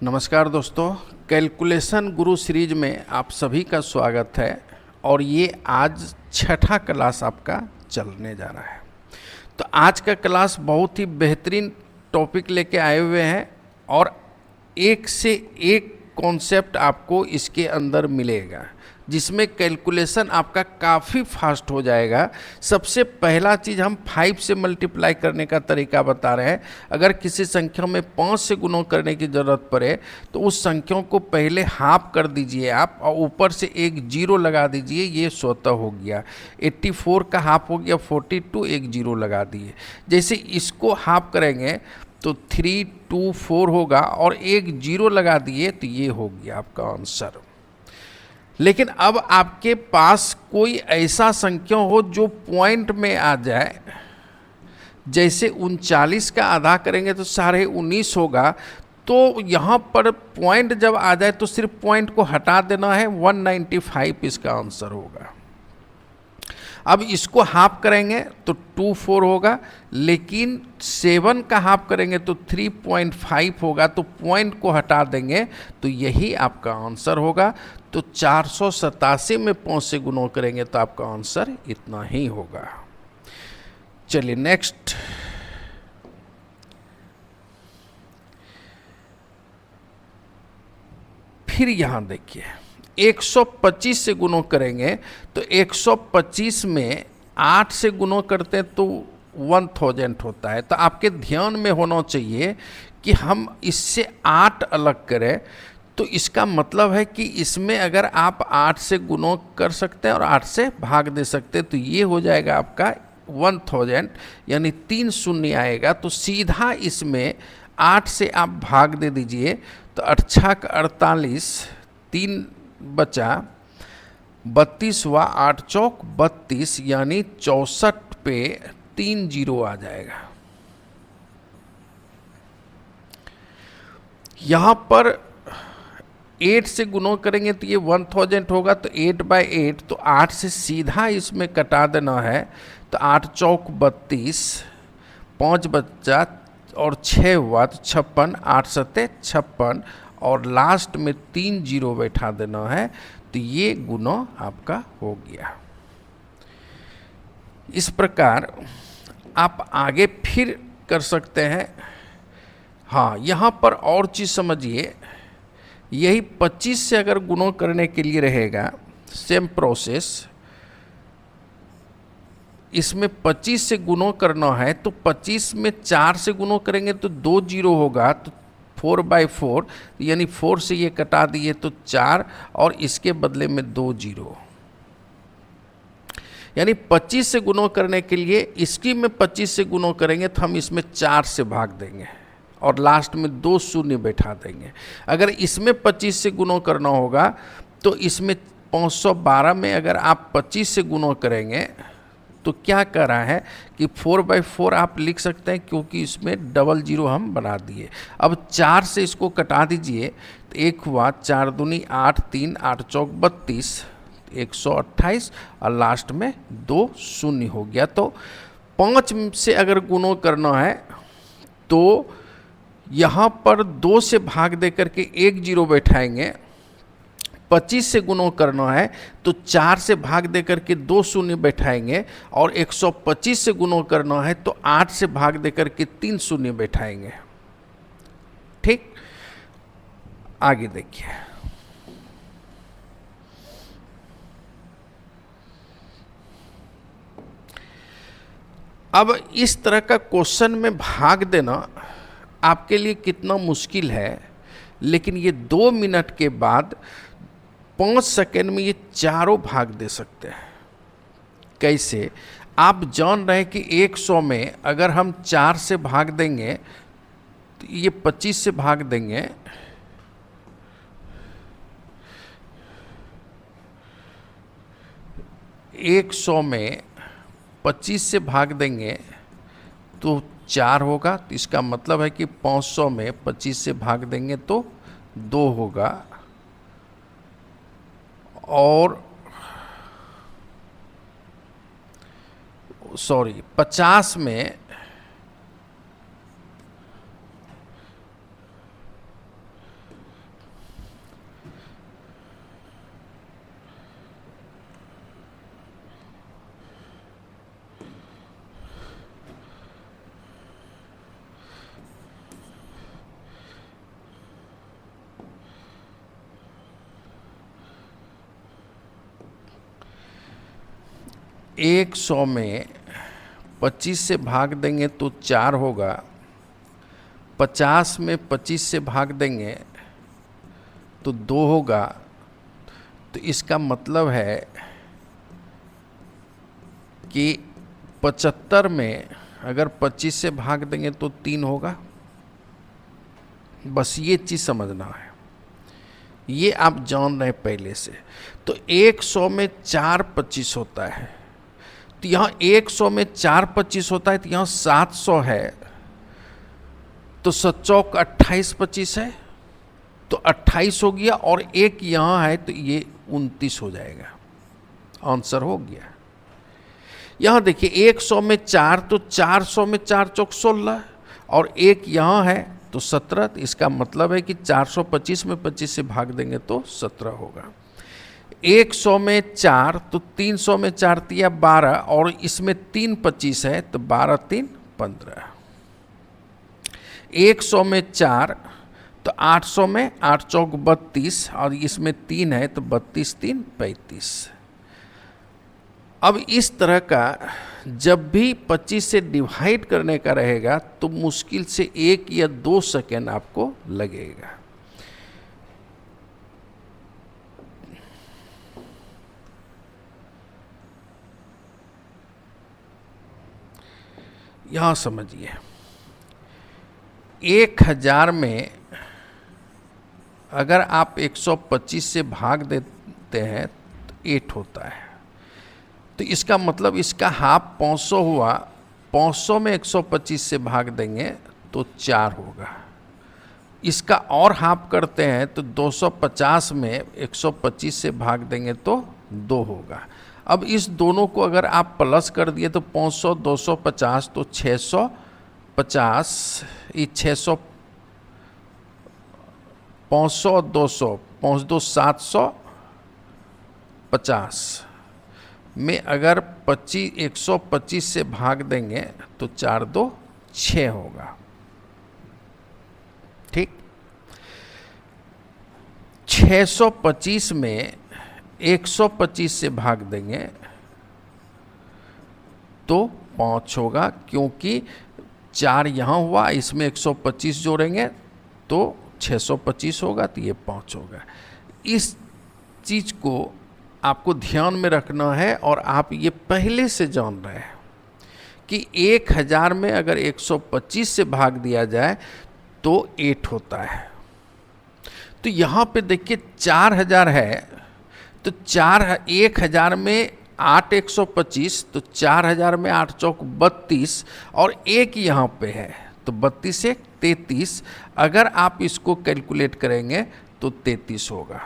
नमस्कार दोस्तों, कैलकुलेशन गुरु सीरीज में आप सभी का स्वागत है। और ये आज छठा क्लास आपका चलने जा रहा है। तो आज का क्लास बहुत ही बेहतरीन टॉपिक लेके आए हुए हैं और एक से एक कॉन्सेप्ट आपको इसके अंदर मिलेगा जिसमें कैलकुलेशन आपका काफ़ी फास्ट हो जाएगा। सबसे पहला चीज़ हम 5 से मल्टीप्लाई करने का तरीका बता रहे हैं। अगर किसी संख्या में 5 से गुणों करने की ज़रूरत पड़े तो उस संख्या को पहले हाफ कर दीजिए आप और ऊपर से एक जीरो लगा दीजिए। ये स्वतः हो गया 84 का हाफ हो गया 42, एक जीरो लगा दिए। जैसे इसको हाफ करेंगे तो 324 होगा और एक जीरो लगा दिए तो ये हो गया आपका आंसर। लेकिन अब आपके पास कोई ऐसा संख्या हो जो पॉइंट में आ जाए, जैसे 39 का आधा करेंगे तो 19.5 होगा। तो यहाँ पर पॉइंट जब आ जाए तो सिर्फ पॉइंट को हटा देना है, 195 इसका आंसर होगा। अब इसको हाफ करेंगे तो 24 होगा, लेकिन 7 का हाफ करेंगे तो 3.5 होगा। तो पॉइंट को हटा देंगे तो यही आपका आंसर होगा। तो 487 में 5 से गुणा करेंगे तो आपका आंसर इतना ही होगा। चलिए नेक्स्ट। फिर यहां देखिए 125 से गुणा करेंगे तो 125 में 8 से गुणा करते हैं तो 1000 होता है। तो आपके ध्यान में होना चाहिए कि हम इससे 8 अलग करें तो इसका मतलब है कि इसमें अगर आप 8 से गुणा कर सकते हैं और 8 से भाग दे सकते हैं तो ये हो जाएगा आपका 1000, यानी 3 शून्य आएगा। तो सीधा इसमें 8 से आप भाग दे दीजिए तो 8 का 48, 3 बचा 32 हुआ, 8 चौक 32, यानी 64 पे 3 जीरो आ जाएगा। यहां पर 8 से गुणा करेंगे तो ये 1000 होगा। तो 8/8, तो 8 से सीधा इसमें कटा देना है। तो 8 चौक 32, 5 बच्चा और 6 हुआ तो 56, 8 सत्ते 56 और लास्ट में 3 जीरो बैठा देना है। तो ये गुना आपका हो गया। इस प्रकार आप आगे फिर कर सकते हैं। हाँ, यहाँ पर और चीज़ समझिए, यही 25 से अगर गुणा करने के लिए रहेगा सेम प्रोसेस। इसमें 25 से गुणा करना है तो 25 में 4 से गुणा करेंगे तो 2 जीरो होगा। तो 4/4, यानी 4 से ये कटा दिए तो 4 और इसके बदले में 2 जीरो, यानी 25 से गुणा करने के लिए इसकी में 25 से गुणा करेंगे तो हम इसमें 4 से भाग देंगे और लास्ट में 2 शून्य बैठा देंगे। अगर इसमें 25 से गुणा करना होगा तो इसमें 512 में अगर आप 25 से गुणा करेंगे तो क्या कर रहा है कि 4/4 आप लिख सकते हैं, क्योंकि इसमें डबल जीरो हम बना दिए। अब 4 से इसको कटा दीजिए तो 1 हुआ, 4 दूनी 8, 3 8 चौक 32, 128 और लास्ट में 2 शून्य हो गया। तो 5 से अगर गुणा करना है तो यहाँ पर 2 से भाग दे करके 1 जीरो बैठाएंगे। 25 से गुणा करना है तो 4 से भाग दे करके 2 शून्य बैठाएंगे और 125 से गुणा करना है तो 8 से भाग दे करके 3 शून्य बैठाएंगे। ठीक, आगे देखिए। अब इस तरह का क्वेश्चन में भाग देना आपके लिए कितना मुश्किल है, लेकिन ये 2 मिनट के बाद 5 सेकेंड में ये चारों भाग दे सकते हैं। कैसे? आप जान रहे हैं कि 100 में अगर हम 4 से भाग देंगे तो ये 25 से भाग देंगे, एक 100 में 25 से भाग देंगे तो 4 होगा। तो इसका मतलब है कि 500 में 25 से भाग देंगे तो 2 होगा। और 50 में 100 में 25 से भाग देंगे तो 4 होगा, 50 में 25 से भाग देंगे तो 2 होगा। तो इसका मतलब है कि 75 में अगर 25 से भाग देंगे तो 3 होगा। बस ये चीज़ समझना है, ये आप जान रहे हैं पहले से। तो 100 में 4 25 होता है, तो यहाँ 100 में 4 25 होता है, तो यहाँ 700 है, तो 7 चौक 28 25 है, तो 28 हो गया, और एक यहाँ है तो ये 29 हो जाएगा। आंसर हो गया। यहाँ देखिए 100 में 4, तो 400 में 4 चौक 16, और एक यहाँ है तो 17। तो इसका मतलब है कि 425 में 25 से भाग देंगे तो 17 होगा। 100 में 4, तो 300 में 4 तिया 12, और इसमें 3 25 है, तो 12 3 15। 100 में 4, तो 800 में 8 चौक 32, और इसमें 3 है तो 32 3 35। अब इस तरह का जब भी 25 से डिवाइड करने का रहेगा तो मुश्किल से 1 या 2 सेकेंड आपको लगेगा। यहां समझिए, 1000 में अगर आप 125 से भाग देते हैं तो 8 होता है। तो इसका मतलब इसका हाफ 500 हुआ, 500 में 125 से भाग देंगे तो 4 होगा। इसका और हाफ करते हैं तो 250 में 125 से भाग देंगे तो 2 होगा। अब इस दोनों को अगर आप प्लस कर दिए तो 500 250 तो 650, ये 600 500 200 5 2 750 में अगर 125 से भाग देंगे तो 4 2 6 होगा। ठीक, 625 में 125 से भाग देंगे तो 5 होगा, क्योंकि 4 यहाँ हुआ, इसमें 125 जोड़ेंगे तो 625 होगा, तो ये 5 होगा। इस चीज को आपको ध्यान में रखना है, और आप ये पहले से जान रहे हैं कि 1000 में अगर 125 से भाग दिया जाए तो 8 होता है। तो यहाँ पे देखिए 4000 है, तो 1000 में 8 125, तो 4000 में 8 चौक 32, और एक यहाँ पे है तो 32 1 33। अगर आप इसको कैलकुलेट करेंगे तो 33 होगा।